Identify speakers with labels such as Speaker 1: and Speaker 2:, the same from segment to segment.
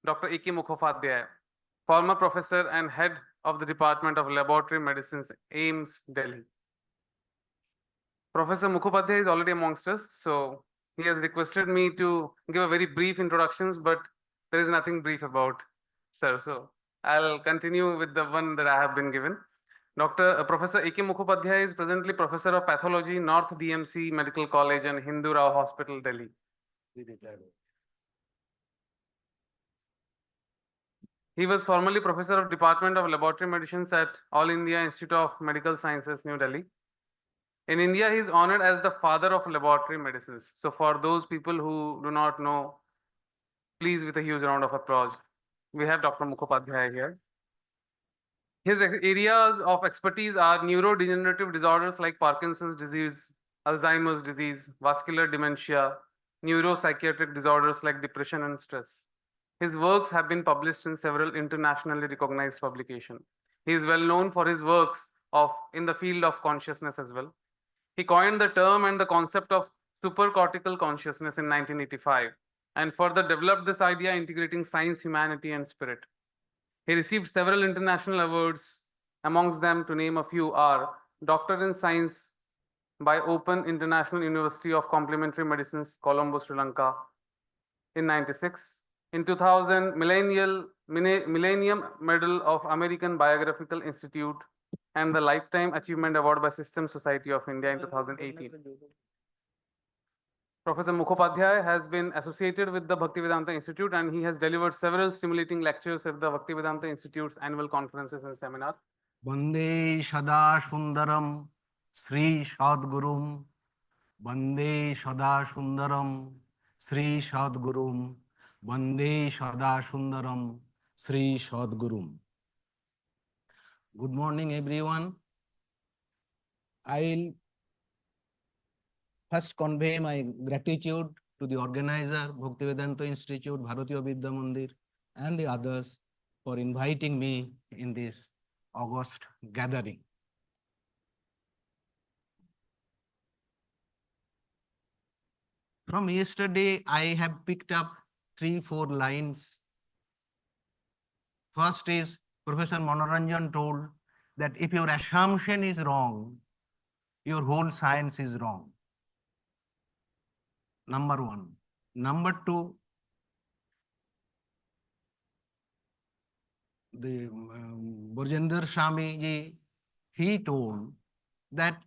Speaker 1: Dr. A.K. Mukhopadhyay, former professor and head of the Department of Laboratory Medicines, AIMS, Delhi. Professor Mukhopadhyay is already amongst us, so he has requested me to give a very brief introductions, but there is nothing brief about sir. So I'll continue with the one that I have been given. Professor A.K. Mukhopadhyay is presently Professor of Pathology, North DMC Medical College and Hindu Rao Hospital, Delhi. He was formerly Professor of Department of Laboratory Medicines at All India Institute of Medical Sciences, New Delhi. In India, he is honored as the father of laboratory medicines. So for those people who do not know, please with a huge round of applause. We have Dr. Mukhopadhyay here. His areas of expertise are neurodegenerative disorders like Parkinson's disease, Alzheimer's disease, vascular dementia, neuropsychiatric disorders like depression and stress. His works have been published in several internationally recognized publications. He is well known for his works in the field of consciousness as well. He coined the term and the concept of supercortical consciousness in 1985 and further developed this idea integrating science, humanity, and spirit. He received several international awards. Amongst them, to name a few, are Doctor in Science by Open International University of Complementary Medicines, Colombo, Sri Lanka in 96. In 2000, Millennium Medal of American Biographical Institute and the Lifetime Achievement Award by System Society of India in 2018. Professor Mukhopadhyay has been associated with the Bhaktivedanta Institute and he has delivered several stimulating lectures at the Bhaktivedanta Institute's annual conferences and seminars.
Speaker 2: Bande Sada Sundaram Sri Sadgurum. Bande Sada Sundaram Sri Sadgurum. Bande Sada Sundaram Sri Sadgurum. Good morning, everyone. I'll first convey my gratitude to the organizer, Bhaktivedanta Institute, Bharatiya Vidya Mandir, and the others for inviting me in this August gathering. From yesterday, I have picked up 3-4 lines. First is Professor Manoranjan told that if your assumption is wrong, your whole science is wrong. Number one. Number two, the Burjender Swami ji, he told that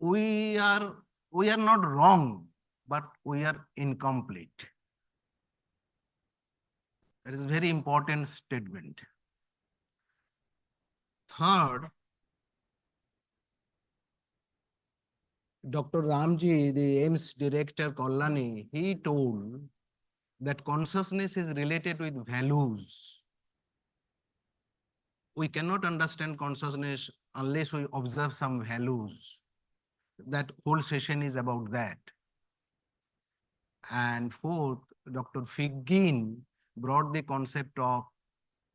Speaker 2: we are not wrong, but we are incomplete. That is a very important statement. Third, Dr. Ramji, the AIMS director Kalyani, he told that consciousness is related with values. We cannot understand consciousness unless we observe some values. That whole session is about that. And fourth, Dr. Figgin brought the concept of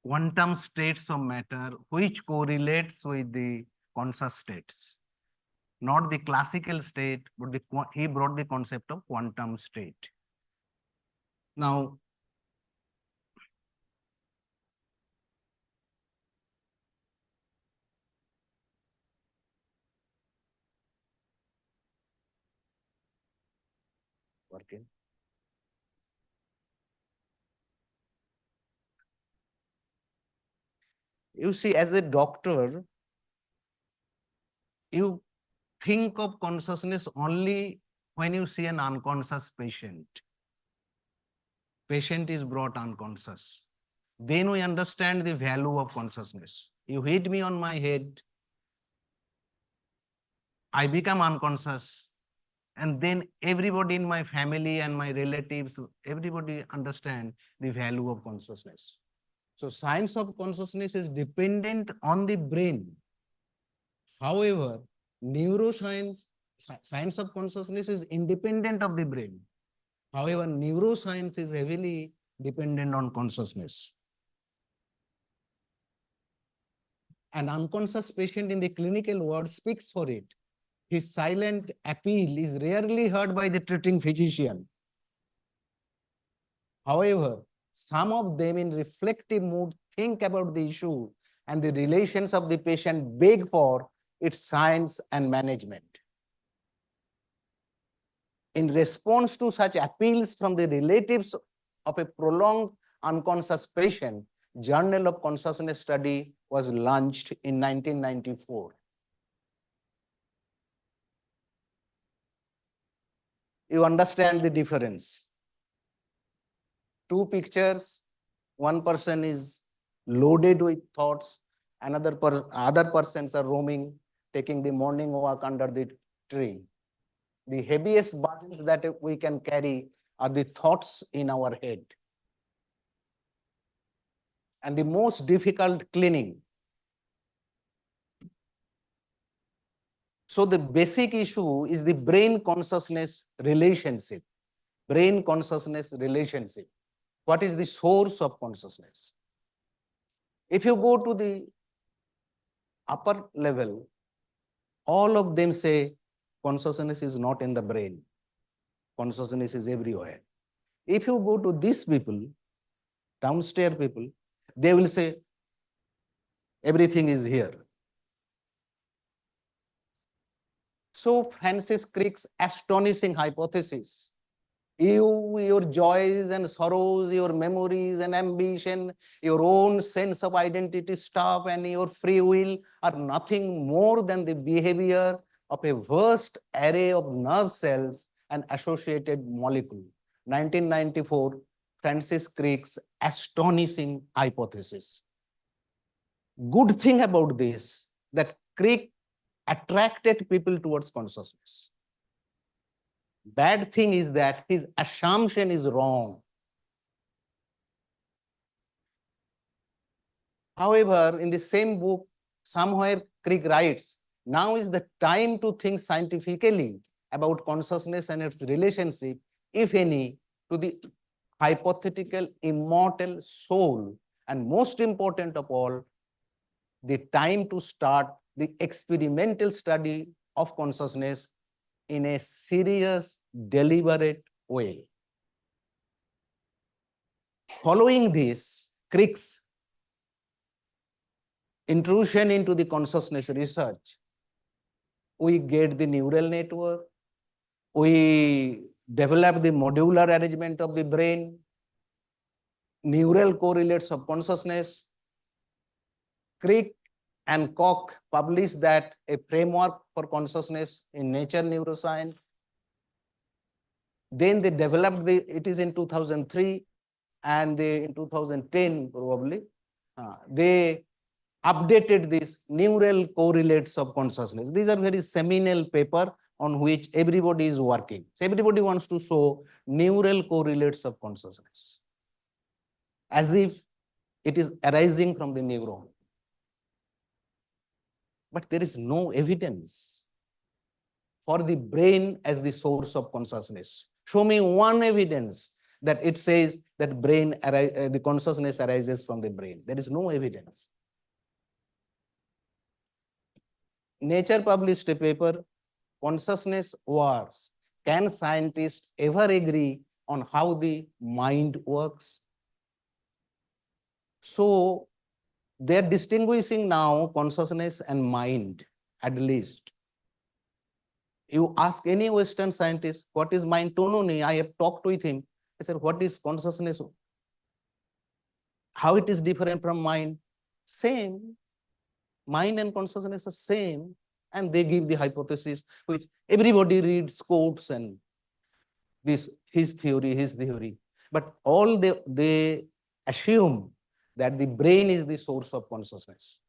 Speaker 2: quantum states of matter, which correlates with the conscious states. Not the classical state, but he brought the concept of quantum state. Now, working. You see, as a doctor, you think of consciousness only when you see an unconscious patient. Patient is brought unconscious. Then we understand the value of consciousness. You hit me on my head, I become unconscious, and then everybody in my family and my relatives, everybody understand the value of consciousness. So science of consciousness is dependent on the brain. However, neuroscience, science of consciousness is independent of the brain. However, neuroscience is heavily dependent on consciousness. An unconscious patient in the clinical ward speaks for it. His silent appeal is rarely heard by the treating physician. However, some of them in reflective mood think about the issue and the relations of the patient beg for its science and management. In response to such appeals from the relatives of a prolonged unconscious patient, Journal of Consciousness Study was launched in 1994. You understand the difference. Two pictures, one person is loaded with thoughts, other persons are roaming, taking the morning walk under the tree. The heaviest burdens that we can carry are the thoughts in our head. And the most difficult cleaning. So the basic issue is the brain consciousness relationship. Brain consciousness relationship. What is the source of consciousness? If you go to the upper level, all of them say consciousness is not in the brain. Consciousness is everywhere. If you go to these people, downstairs people, they will say everything is here. So Francis Crick's astonishing hypothesis, you, your joys and sorrows, your memories and ambition, your own sense of identity stuff and your free will are nothing more than the behavior of a vast array of nerve cells and associated molecules. 1994, Francis Crick's astonishing hypothesis. Good thing about this, that Crick attracted people towards consciousness. Bad thing is that his assumption is wrong. However, in the same book, somewhere Crick writes, now is the time to think scientifically about consciousness and its relationship, if any, to the hypothetical immortal soul, and most important of all, the time to start the experimental study of consciousness in a serious, deliberate way. Following this, Crick's intrusion into the consciousness research, we get the neural network, we develop the modular arrangement of the brain, neural correlates of consciousness. Crick and Koch published that a framework for consciousness in Nature Neuroscience. Then they developed it is in 2003, and in 2010 probably, they updated this neural correlates of consciousness. These are very seminal paper on which everybody is working. So everybody wants to show neural correlates of consciousness as if it is arising from the neuron. But there is no evidence for the brain as the source of consciousness. Show me one evidence that it says that the consciousness arises from the brain. There is no evidence. Nature published a paper, Consciousness Wars. Can scientists ever agree on how the mind works? So they are distinguishing now consciousness and mind, at least. You ask any Western scientist, what is mind? Tononi, I have talked with him. I said, what is consciousness? How it is different from mind? Same. Mind and consciousness are same. And they give the hypothesis, which everybody reads quotes and this, his theory. But all they assume that the brain is the source of consciousness.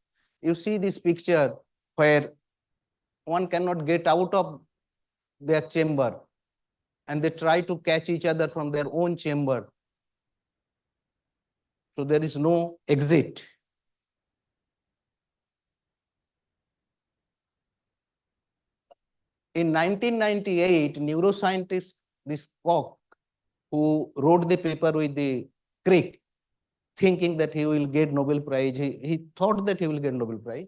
Speaker 2: You see this picture where one cannot get out of their chamber and they try to catch each other from their own chamber. So there is no exit. In 1998, neuroscientist, this Koch, who wrote the paper with the Crick, thinking that he will get Nobel Prize, he thought that he will get Nobel Prize,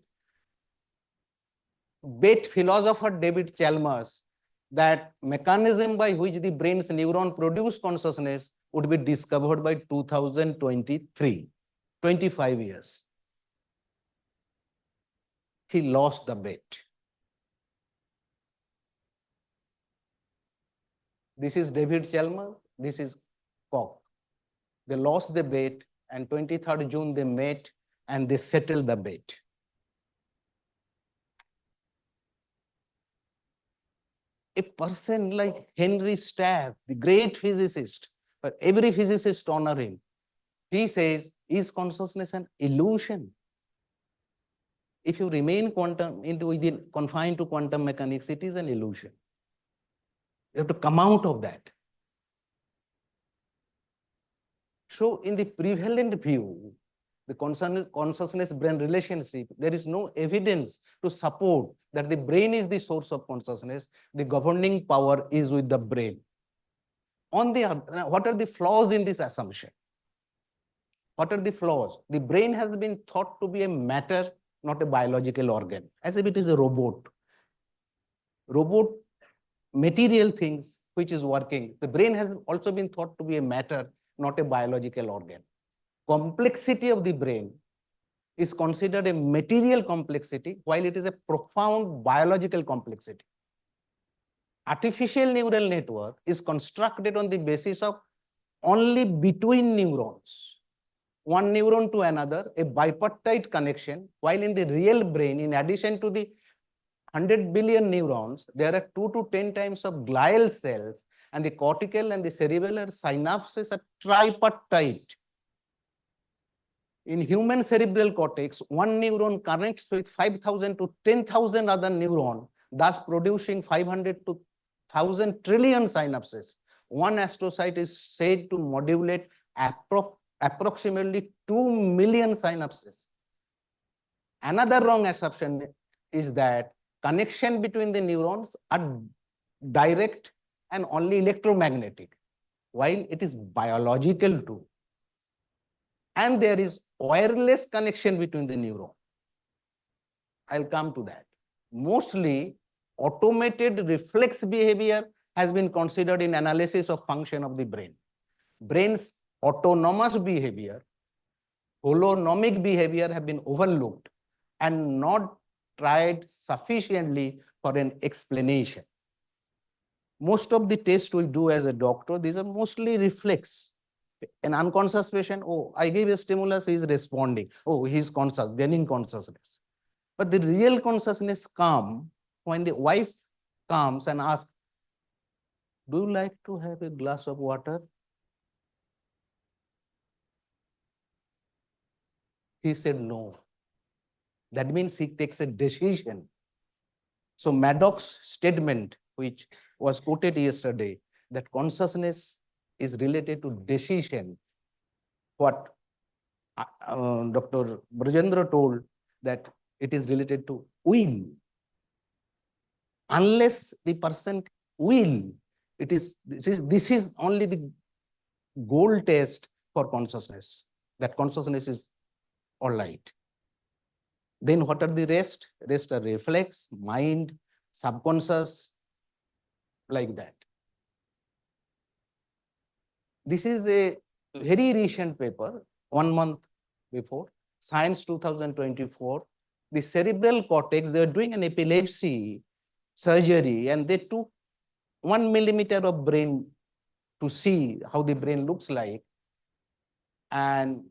Speaker 2: bet philosopher David Chalmers that mechanism by which the brain's neuron produce consciousness would be discovered by 2023, 25 years. He lost the bet. This is David Chalmers, this is Koch. They lost the bet, and 23rd June they met and they settled the bet. A person like Henry Staff, the great physicist, but every physicist honor him. He says, is consciousness an illusion? If you remain confined to quantum mechanics, it is an illusion. You have to come out of that. So in the prevalent view, the consciousness-brain relationship, there is no evidence to support that the brain is the source of consciousness. The governing power is with the brain. On the other, what are the flaws in this assumption? What are the flaws? The brain has been thought to be a matter, not a biological organ, as if it is a robot. Robot, material things which is working. The brain has also been thought to be a matter, not a biological organ. Complexity of the brain is considered a material complexity, while it is a profound biological complexity. Artificial neural network is constructed on the basis of only between neurons, one neuron to another, a bipartite connection, while in the real brain, in addition to the 100 billion neurons, there are 2 to 10 times of glial cells, and the cortical and the cerebellar synapses are tripartite. In human cerebral cortex, one neuron connects with 5,000 to 10,000 other neurons, thus producing 500 to 1,000 trillion synapses. One astrocyte is said to modulate approximately 2 million synapses. Another wrong assumption is that connection between the neurons are direct and only electromagnetic, while it is biological too. And there is wireless connection between the neurons. I'll come to that. Mostly automated reflex behavior has been considered in analysis of function of the brain. Brain's autonomous behavior, holonomic behavior have been overlooked and not tried sufficiently for an explanation. Most of the tests we do as a doctor, these are mostly reflex. An unconscious patient, oh, I gave a stimulus, he is responding. Oh, he is conscious, gaining consciousness. But the real consciousness comes when the wife comes and asks, do you like to have a glass of water? He said no. That means he takes a decision. So Maddox's statement, which was quoted yesterday, that consciousness is related to decision. What Dr. Brajendra told, that it is related to will. Unless the person will, this is only the goal test for consciousness, that consciousness is all right. Then what are the rest? Rest are reflex, mind, subconscious, like that. This is a very recent paper, 1 month before, Science 2024. The cerebral cortex, they were doing an epilepsy surgery, and they took 1 millimeter of brain to see how the brain looks like. And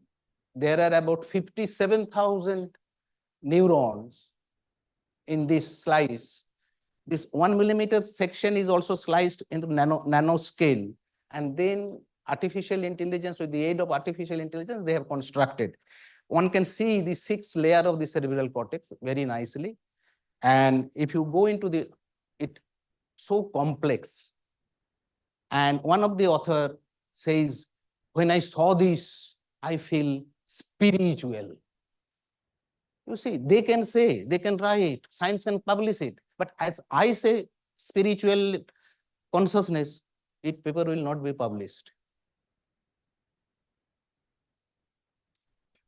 Speaker 2: there are about 57,000 neurons in this slice. This 1 millimeter section is also sliced into nanoscale. And then artificial intelligence, with the aid of artificial intelligence, they have constructed. One can see the 6th layer of the cerebral cortex very nicely. And if you go into it's so complex. And one of the author says, when I saw this, I feel spiritual. You see, they can say, they can write, science can publish it. But as I say, spiritual consciousness, paper will not be published.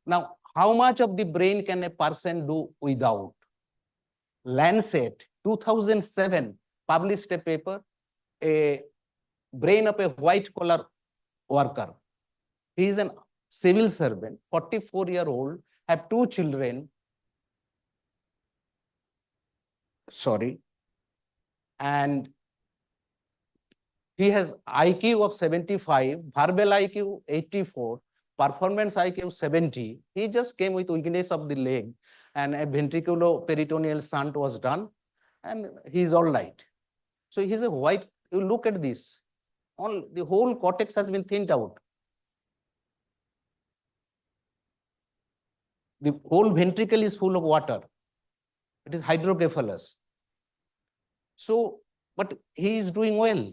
Speaker 2: Now, how much of the brain can a person do without? Lancet, 2007, published a paper, a brain of a white collar worker. He is a civil servant, 44-year-old, have 2 children. Sorry. And he has IQ of 75, verbal IQ 84, performance IQ 70. He just came with weakness of the leg and a ventriculoperitoneal shunt was done and he's all right. So he's a white, you look at this, the whole cortex has been thinned out. The whole ventricle is full of water. It is hydrocephalus. So, but he is doing well.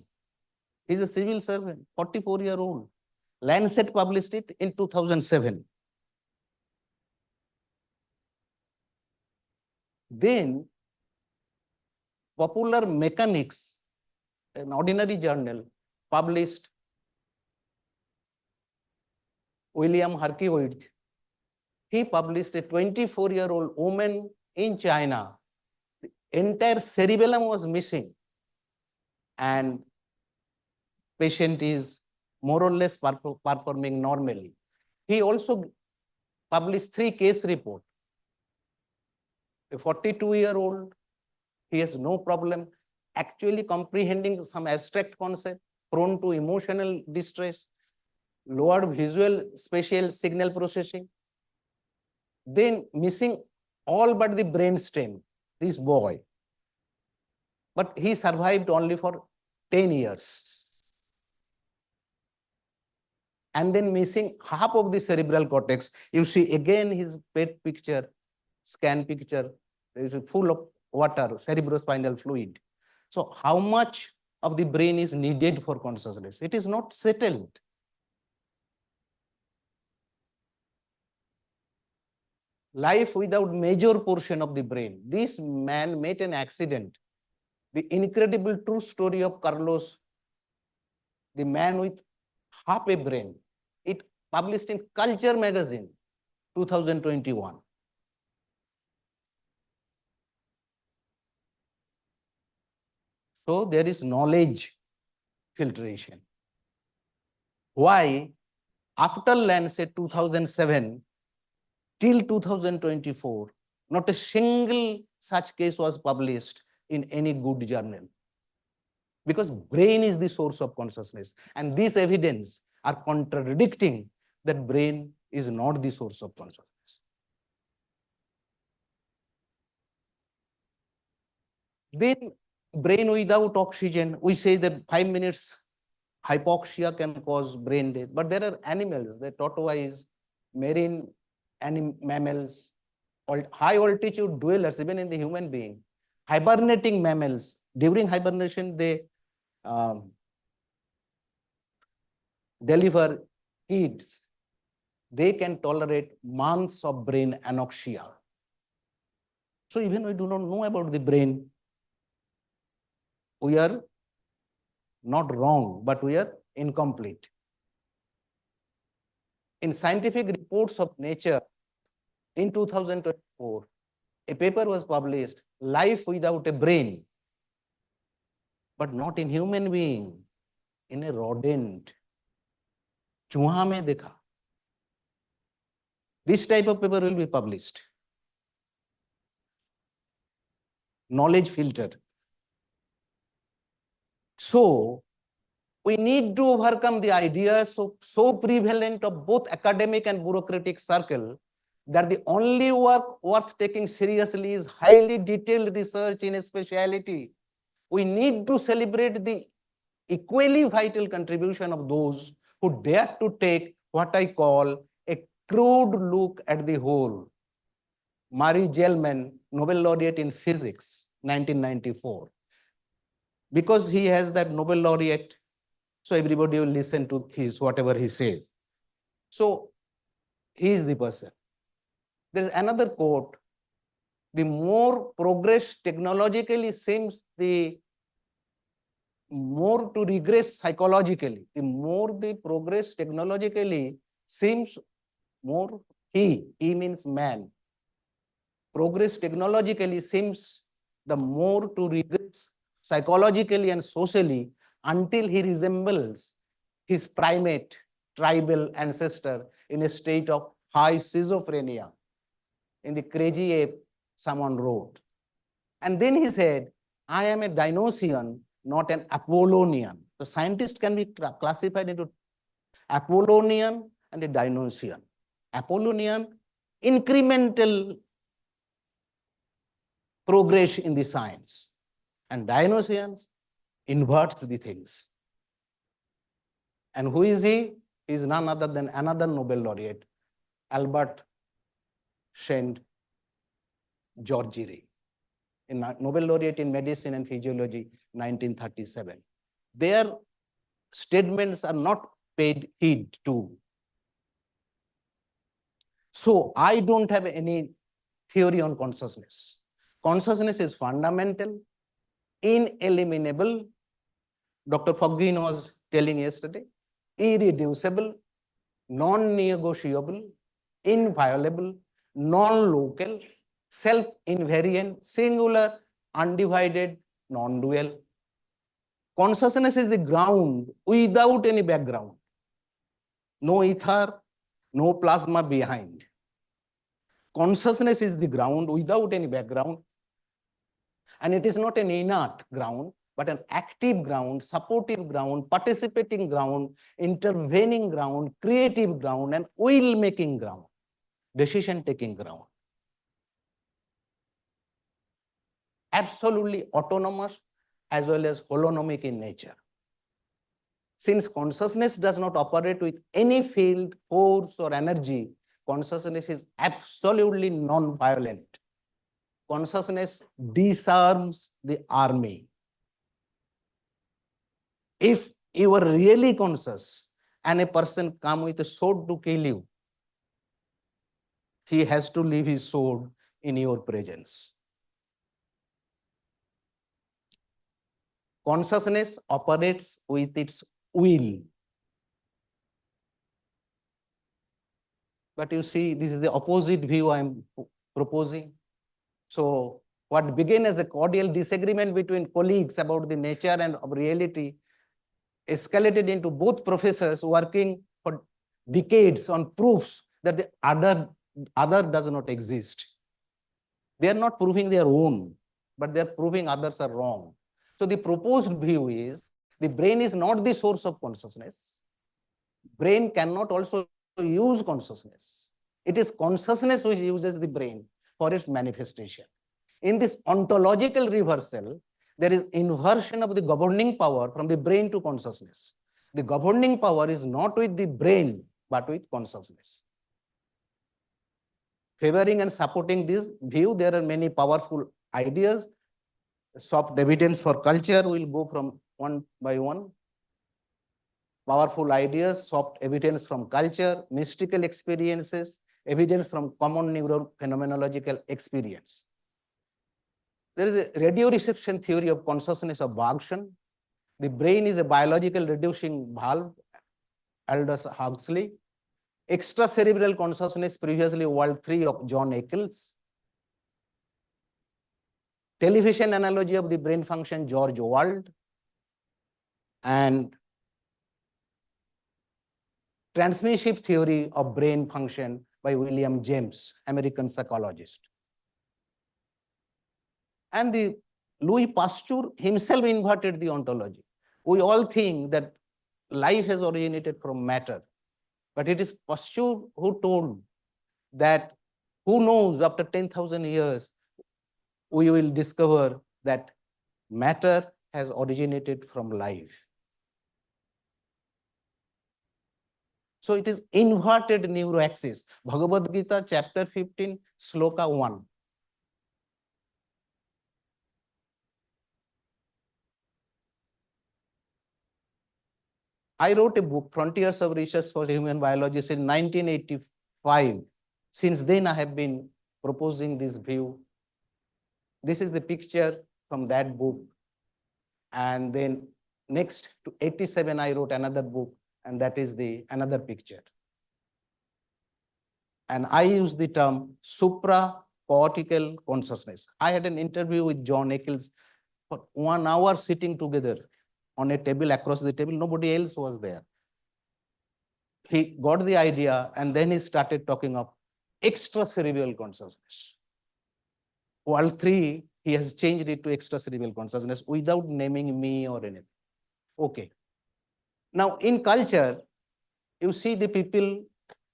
Speaker 2: He's a civil servant, 44-year-old. Lancet published it in 2007. Then, Popular Mechanics, an ordinary journal, published William Harkewitz. He published a 24-year-old woman in China. The entire cerebellum was missing. And patient is more or less performing normally. He also published 3 case reports. A 42-year-old, he has no problem actually comprehending some abstract concept, prone to emotional distress, lowered visual spatial signal processing, then missing all but the brain stem, this boy. But he survived only for 10 years. And then missing half of the cerebral cortex. You see again his PET picture, scan picture, there is full of water, cerebrospinal fluid. So how much of the brain is needed for consciousness? It is not settled. Life without major portion of the brain. This man met an accident. The incredible true story of Carlos, the man with half a brain. It published in Culture magazine, 2021. So there is knowledge filtration. Why? After Lancet 2007 till 2024, not a single such case was published in any good journal. Because brain is the source of consciousness. And this evidence are contradicting that brain is not the source of consciousness. Then brain without oxygen, we say that 5 minutes hypoxia can cause brain death. But there are animals, the tortoise, marine mammals, high altitude dwellers, even in the human being, hibernating mammals. During hibernation, they deliver kids. They can tolerate months of brain anoxia. So even we do not know about the brain, we are not wrong, but we are incomplete. In scientific reports of Nature in 2024, a paper was published, Life Without a Brain, but not in human being, in a rodent. चूहा में देखा. This type of paper will be published. Knowledge filter. So we need to overcome the ideas so prevalent of both academic and bureaucratic circle that the only work worth taking seriously is highly detailed research in a specialty. We need to celebrate the equally vital contribution of those who dare to take what I call a crude look at the whole. Murray Gell-Mann, Nobel laureate in physics, 1994. Because he has that Nobel laureate, so everybody will listen to his whatever he says. So he is the person. There is another quote, the more progress technologically seems, the more to regress psychologically. The more the progress technologically seems, more he means man. Progress technologically seems the more to regress psychologically and socially until he resembles his primate tribal ancestor in a state of high schizophrenia. In the Crazy Ape, someone wrote. And then he said, I am a Dionysian, not an Apollonian. The scientist can be classified into Apollonian and a Dionysian. Apollonian, incremental progress in the science. And Dionysians inverts the things. And who is he? He is none other than another Nobel laureate, Albert Saint Georgiri, Nobel laureate in medicine and physiology, 1937. Their statements are not paid heed to. So I don't have any theory on consciousness. Consciousness is fundamental, ineliminable. Dr. Foggreen was telling yesterday, irreducible, non-negotiable, inviolable, non-local, self-invariant, singular, undivided, non-dual. Consciousness is the ground without any background. No ether, no plasma behind. Consciousness is the ground without any background. And it is not an inert ground, but an active ground, supportive ground, participating ground, intervening ground, creative ground, and will-making ground, decision-taking ground. Absolutely autonomous as well as holonomic in nature. Since consciousness does not operate with any field, force, or energy, consciousness is absolutely non-violent. Consciousness disarms the army. If you are really conscious and a person comes with a sword to kill you, he has to leave his sword in your presence. Consciousness operates with its will. But you see, this is the opposite view I am proposing. So what began as a cordial disagreement between colleagues about the nature and of reality escalated into both professors working for decades on proofs that the other does not exist. They are not proving their own, but they are proving others are wrong. So the proposed view is the brain is not the source of consciousness. Brain cannot also use consciousness. It is consciousness which uses the brain for its manifestation. In this ontological reversal, there is inversion of the governing power from the brain to consciousness. The governing power is not with the brain, but with consciousness. Favoring and supporting this view, there are many powerful ideas. Soft evidence for culture will go from one by one. Powerful ideas, soft evidence from culture, mystical experiences, evidence from common neurophenomenological experience. There is a radio reception theory of consciousness of Bergson. The brain is a biological reducing valve, Aldous Huxley. Extracerebral consciousness, previously World 3 of John Eccles. Television analogy of the brain function, George Wald. And transmissive theory of brain function by William James, American psychologist. And the Louis Pasteur himself inverted the ontology. We all think that life has originated from matter, but it is Pasteur who told that who knows, after 10,000 years, we will discover that matter has originated from life. So it is inverted neuroaxis. Bhagavad Gita, chapter 15, sloka 1. I wrote a book, Frontiers of Research for Human Biologists, in 1985. Since then, I have been proposing this view. This is the picture from that book. And then next to 87, I wrote another book, and that is another picture. And I use the term supracortical consciousness. I had an interview with John Eccles for 1 hour sitting together on a table, across the table. Nobody else was there. he got the idea and then he started talking of extracerebral consciousness. World 3, he has changed it to extracerebral consciousness without naming me or anything. Okay. Now, in culture, you see the people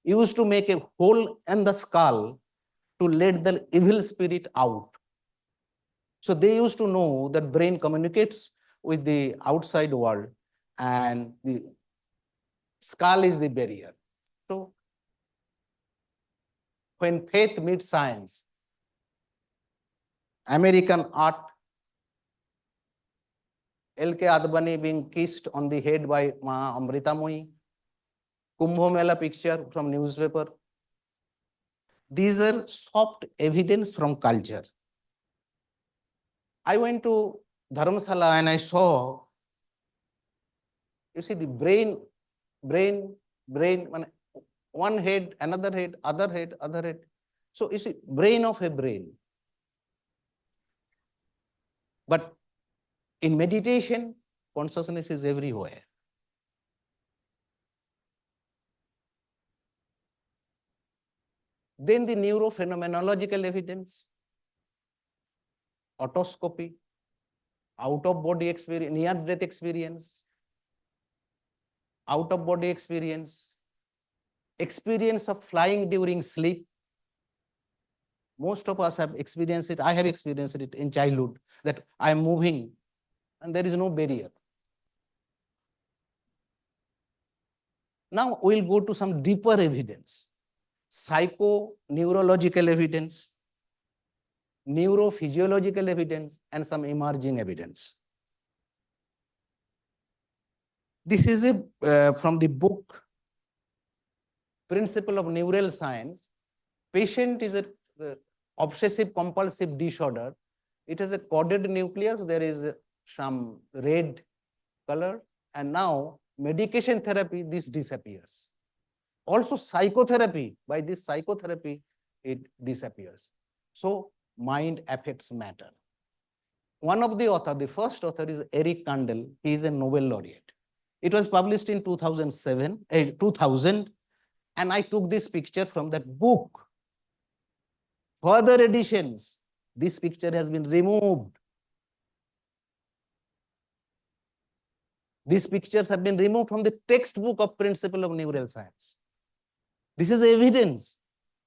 Speaker 2: used to make a hole in the skull to let the evil spirit out. So they used to know that brain communicates with the outside world and the skull is the barrier. So when faith meets science, American art, L.K. Advani being kissed on the head by Ma Amritamoyi, Kumbh Mela picture from newspaper. These are soft evidence from culture. I went to Dharamsala and I saw, you see the brain, one head, another head, other head, other head. So you see, brain of a brain. But in meditation, consciousness is everywhere. Then the neurophenomenological evidence, autoscopy, out-of-body experience, near-death experience, out-of-body experience, experience of flying during sleep. Most of us have experienced it. I have experienced it in childhood, that I am moving and there is no barrier. Now we'll go to some deeper evidence, psycho-neurological evidence, neurophysiological evidence, and some emerging evidence. This is from the book Principle of Neural Science. Patient is a obsessive compulsive disorder. It has a coded nucleus. There is some red color, and now medication therapy, this disappears. Also psychotherapy, by this psychotherapy, it disappears. So mind affects matter. One of the author, the first author is Eric Kandel. He is a Nobel laureate. It was published in 2000, and I took this picture from that book. Further editions, this picture has been removed. These pictures have been removed from the textbook of Principle of Neural Science. This is evidence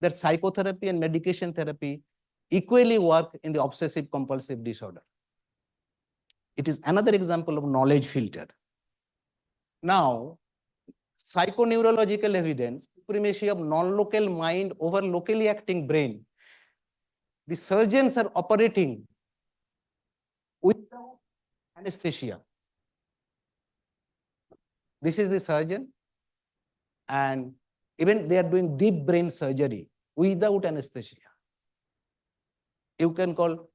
Speaker 2: that psychotherapy and medication therapy equally work in the obsessive compulsive disorder. It is another example of knowledge filter. Now, psychoneurological evidence, supremacy of non-local mind over locally acting brain. The surgeons are operating without anesthesia. This is the surgeon, and even they are doing deep brain surgery without anesthesia. You can call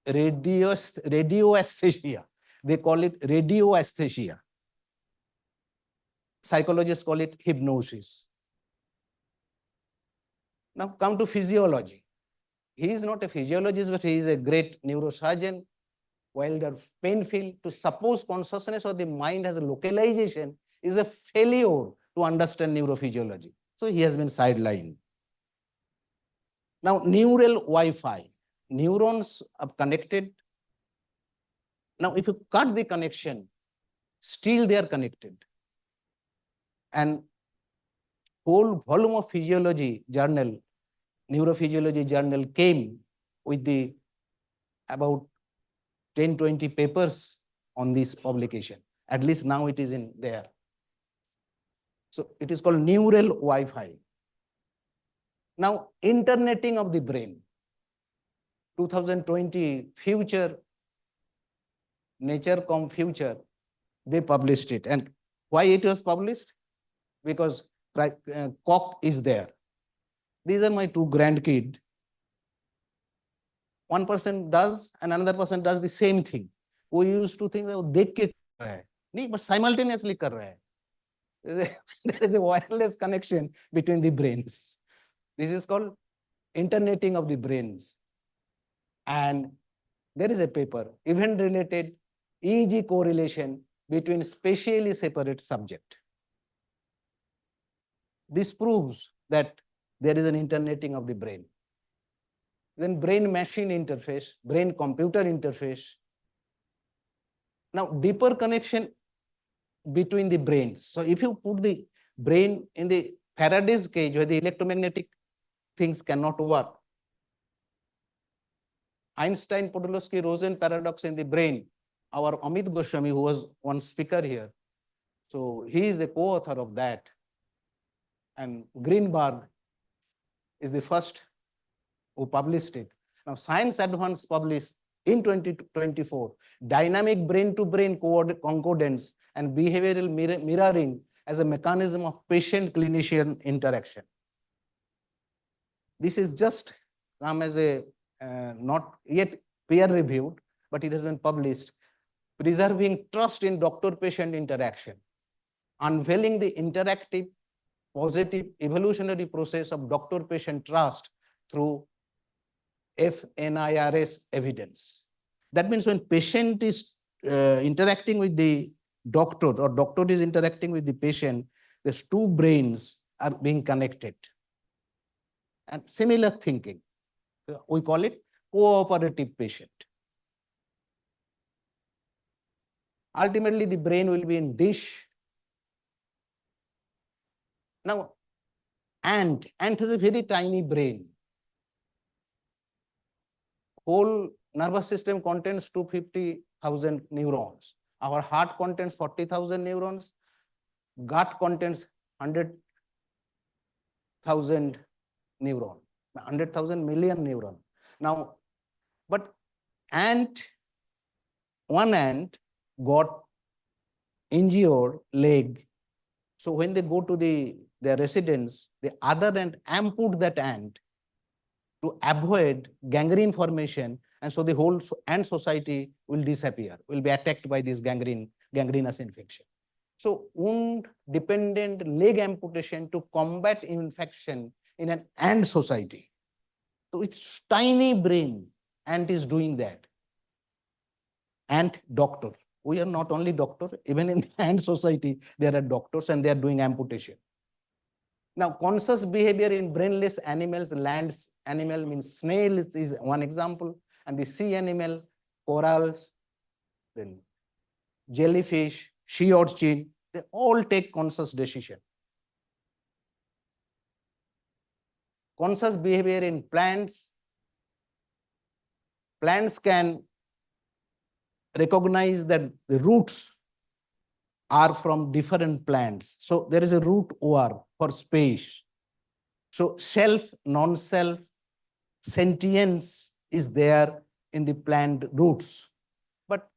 Speaker 2: radioaesthesia. They call it radioaesthesia. Psychologists call it hypnosis. Now come to physiology. He is not a physiologist, but he is a great neurosurgeon. Wilder Penfield, to suppose consciousness or the mind has a localization is a failure to understand neurophysiology. So he has been sidelined. Now, neural Wi-Fi. Neurons are connected. Now, if you cut the connection, still they are connected. And whole volume of physiology journal, neurophysiology journal came with the about 10-20 papers on this publication. At least now it is in there. So it is called neural Wi-Fi. Now, interneting of the brain. 2020 future, Nature Com Future, they published it. And why it was published? Because cock is there. These are my two grandkids. One person does and another person does the same thing. We used to think, dekh ke kar raha hai. Nahi, but simultaneously kar raha hai. There is a wireless connection between the brains. This is called interneting of the brains. And there is a paper, event-related EEG correlation between spatially separate subject. This proves that there is an interneting of the brain. Then brain-machine interface, brain-computer interface. Now, deeper connection between the brains. So if you put the brain in the Faraday's cage where the electromagnetic things cannot work, Einstein-Podolsky-Rosen paradox in the brain, our Amit Goswami, who was one speaker here, so he is the co-author of that. And Greenberg is the first who published it. Now, Science Advance published in 2024, dynamic brain-to-brain concordance and behavioral mirroring as a mechanism of patient-clinician interaction. This is just come as a not yet peer-reviewed, but it has been published, preserving trust in doctor-patient interaction, unveiling the interactive, positive, evolutionary process of doctor-patient trust through FNIRS evidence. That means when patient is interacting with the doctor or doctor is interacting with the patient, these two brains are being connected. And similar thinking, we call it cooperative patient. Ultimately, the brain will be in dish. Now, ant has a very tiny brain. Whole nervous system contains 250,000 neurons. Our heart contains 40,000 neurons. Gut contains 100,000 neurons, 100,000 million neurons. Now, but one ant got injured leg. So when they go to their residence, the other ant ampute that ant to avoid gangrene formation, and so the whole ant society will disappear, will be attacked by this gangrenous infection. So wound-dependent leg amputation to combat infection in an ant society. So it's tiny brain, ant is doing that. Ant doctor. We are not only doctor, even in ant society, there are doctors and they are doing amputation. Now, conscious behavior in brainless animals, land animal means snails is one example, and the sea animal, corals, then jellyfish, sea urchin, they all take conscious decision. Conscious behavior in plants, plants can recognize that the roots are from different plants. So there is a root OR for space. So self, non-self, sentience is there in the plant roots. But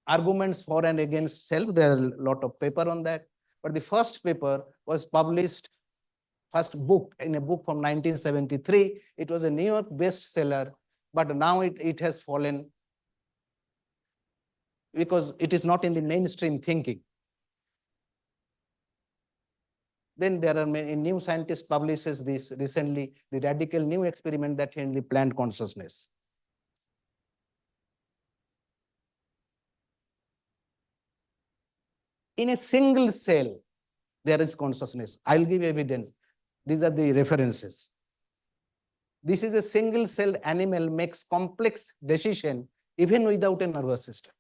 Speaker 2: arguments for and against self, there are a lot of paper on that. But the first paper was published, first book in a book from 1973. It was a New York bestseller, but now it has fallen because it is not in the mainstream thinking. Then there are many new scientists publishes this recently, the radical new experiment that in the plant consciousness. In a single cell, there is consciousness. I'll give evidence. These are the references. This is a single-celled animal makes complex decision even without a nervous system.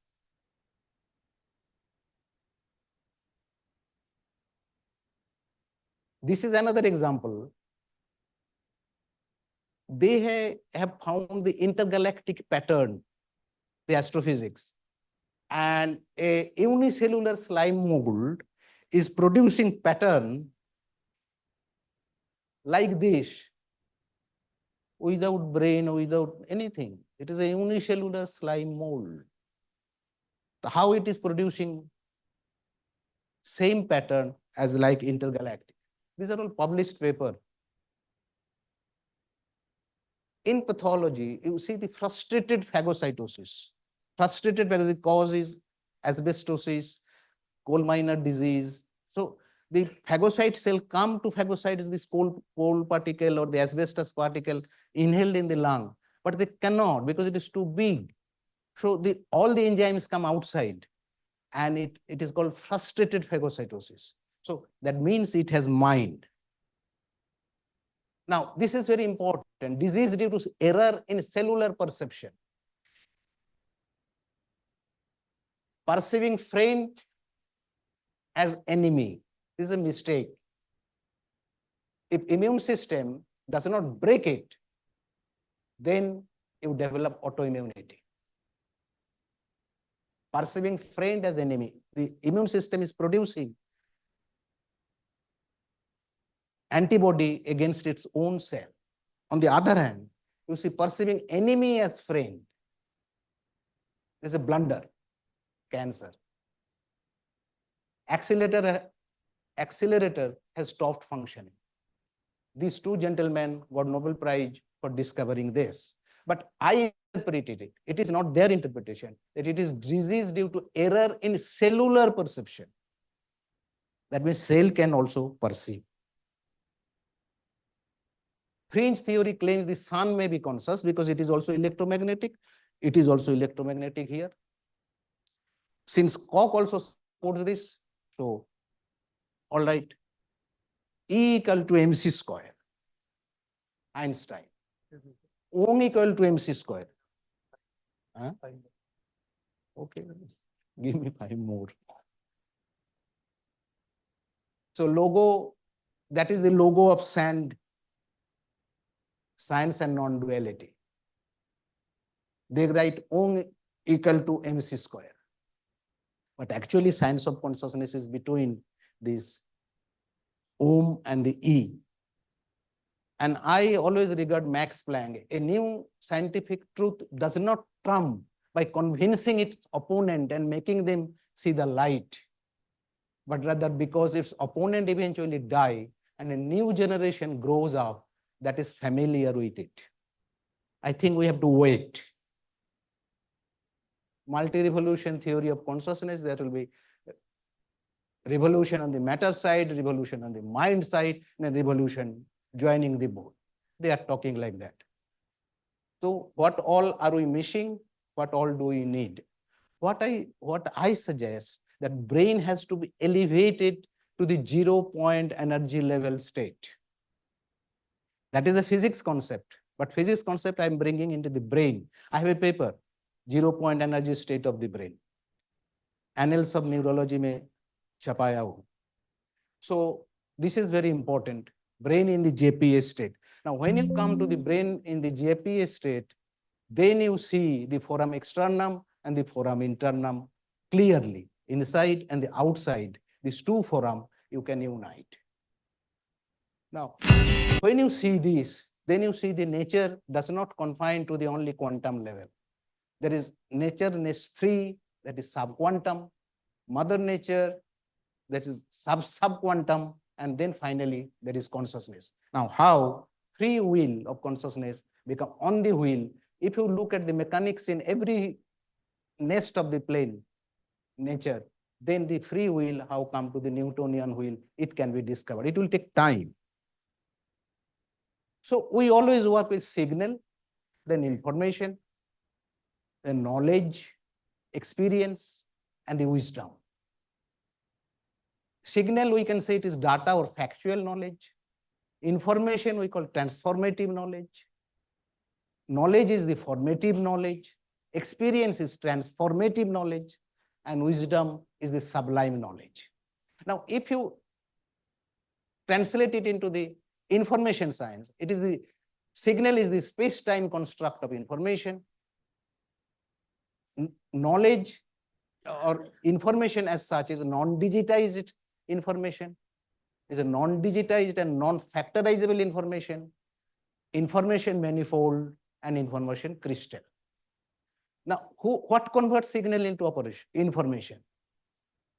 Speaker 2: This is another example. They have found the intergalactic pattern, the astrophysics, and a unicellular slime mold is producing pattern like this without brain, without anything. It is a unicellular slime mold. How it is producing same pattern as like intergalactic. These are all published paper. In pathology, you see the frustrated phagocytosis. Frustrated because the cause is asbestosis, coal miner disease. So the phagocyte cell come to phagocyte this coal particle or the asbestos particle inhaled in the lung, but they cannot because it is too big. So all the enzymes come outside, and it is called frustrated phagocytosis. So that means it has mind. Now, this is very important. Disease due to error in cellular perception. Perceiving friend as enemy is a mistake. If immune system does not break it, then you develop autoimmunity. Perceiving friend as enemy. The immune system is producing antibody against its own cell. On the other hand, you see perceiving enemy as friend is a blunder, cancer. Accelerator has stopped functioning. These two gentlemen got Nobel Prize for discovering this. But I interpreted it. It is not their interpretation, that it is disease due to error in cellular perception. That means cell can also perceive. Fringe theory claims the sun may be conscious because it is also electromagnetic. It is also electromagnetic here. Since Koch also supports this, so all right, E equal to mc square, Einstein. Ohm equal to mc square. Huh? Okay, give me 5 more. So logo, that is the logo of SAND, science and non-duality. They write Ohm equal to mc square. But actually science of consciousness is between this Ohm and the E. And I always regard Max Planck, a new scientific truth does not come by convincing its opponent and making them see the light, but rather because its opponent eventually die and a new generation grows up that is familiar with it. I think we have to wait. Multi-revolution theory of consciousness, there will be revolution on the matter side, revolution on the mind side, and then revolution joining the both. They are talking like that. So what all are we missing? What all do we need? What I suggest that brain has to be elevated to the 0-point energy level state. That is a physics concept, but physics concept I'm bringing into the brain. I have a paper, 0-point energy state of the brain. Annals of Neurology में छपाया हूँ. So this is very important. Brain in the JPA state. Now, when you come to the brain in the JPA state, then you see the foramen externum and the foramen internum clearly. Inside and the outside, these two forams you can unite. Now, when you see this, then you see the nature does not confine to the only quantum level. There is nature nest 3, that is subquantum, mother nature, that is subquantum, and then finally there is consciousness. Now, how free will of consciousness become on the wheel? If you look at the mechanics in every nest of the plane nature, then the free will, how come to the Newtonian wheel, it can be discovered. It will take time. So we always work with signal, then information, then knowledge, experience, and the wisdom. Signal, we can say it is data or factual knowledge. Information, we call transformative knowledge. Knowledge is the formative knowledge. Experience is transformative knowledge. And wisdom is the sublime knowledge. Now, if you translate it into the information science, it is the signal is the space-time construct of information. Knowledge or information as such is non-digitized information, is a non-digitized and non-factorizable information, information manifold, and information crystal. Now, what converts signal into operation? Information.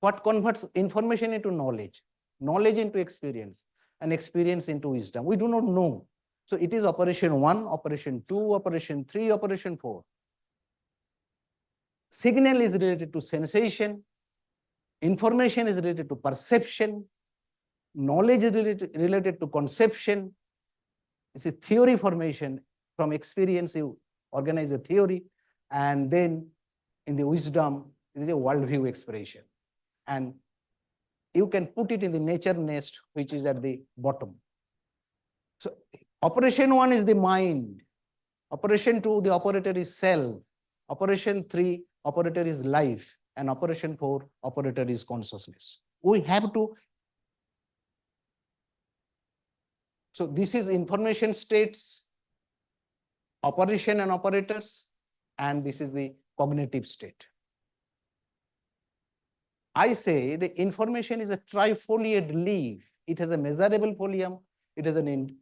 Speaker 2: What converts information into knowledge? Knowledge into experience, and experience into wisdom. We do not know. So it is operation 1, operation 2, operation 3, operation 4. Signal is related to sensation. Information is related to perception. Knowledge is related to conception. It's a theory formation. From experience, you organize a theory. And then in the wisdom, it is a worldview expression. And you can put it in the nature nest, which is at the bottom. So Operation 1 is the mind. Operation 2, the operator is cell. Operation 3, operator is life. And operation 4, operator is consciousness. We have to. So this is information states, operation and operators, and this is the cognitive state. I say the information is a trifoliate leaf. It has a measurable folium, it has an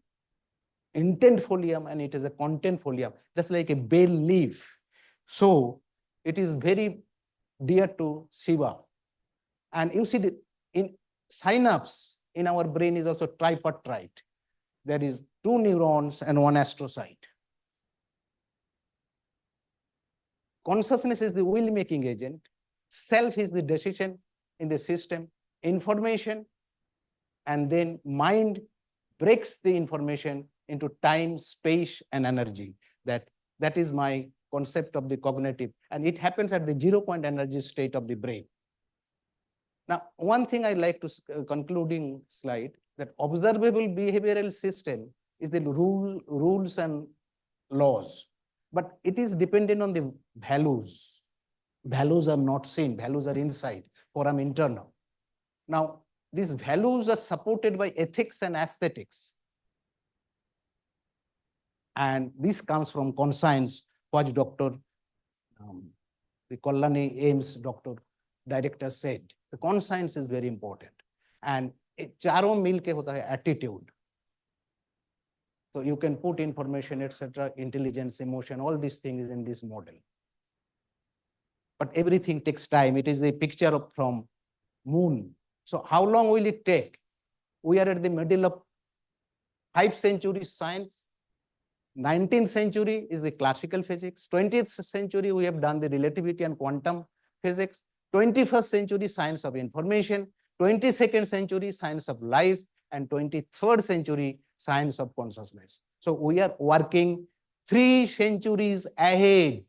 Speaker 2: intent folium, and it is a content folium, just like a bay leaf. So it is very dear to Shiva. And you see the in synapse in our brain is also tripartite. There is 2 neurons and 1 astrocyte. Consciousness is the will-making agent. Self is the decision in the system, information, and then mind breaks the information into time, space, and energy. That is my concept of the cognitive, and it happens at the 0-point energy state of the brain. Now, one thing I like to concluding slide, that observable behavioral system is the rules and laws, but it is dependent on the values. Values are not seen, values are inside, forum internal. Now, these values are supported by ethics and aesthetics. And this comes from conscience, what Dr. The Kolani Ames Dr. Director said. The conscience is very important. And चारों मिल के होता है attitude. So you can put information, etc., intelligence, emotion, all these things in this model. But everything takes time. It is the picture of from moon. So how long will it take? We are at the middle of 5th century science. 19th century is the classical physics. 20th century, we have done the relativity and quantum physics. 21st century, science of information. 22nd century, science of life. And 23rd century, science of consciousness. So we are working 3 centuries ahead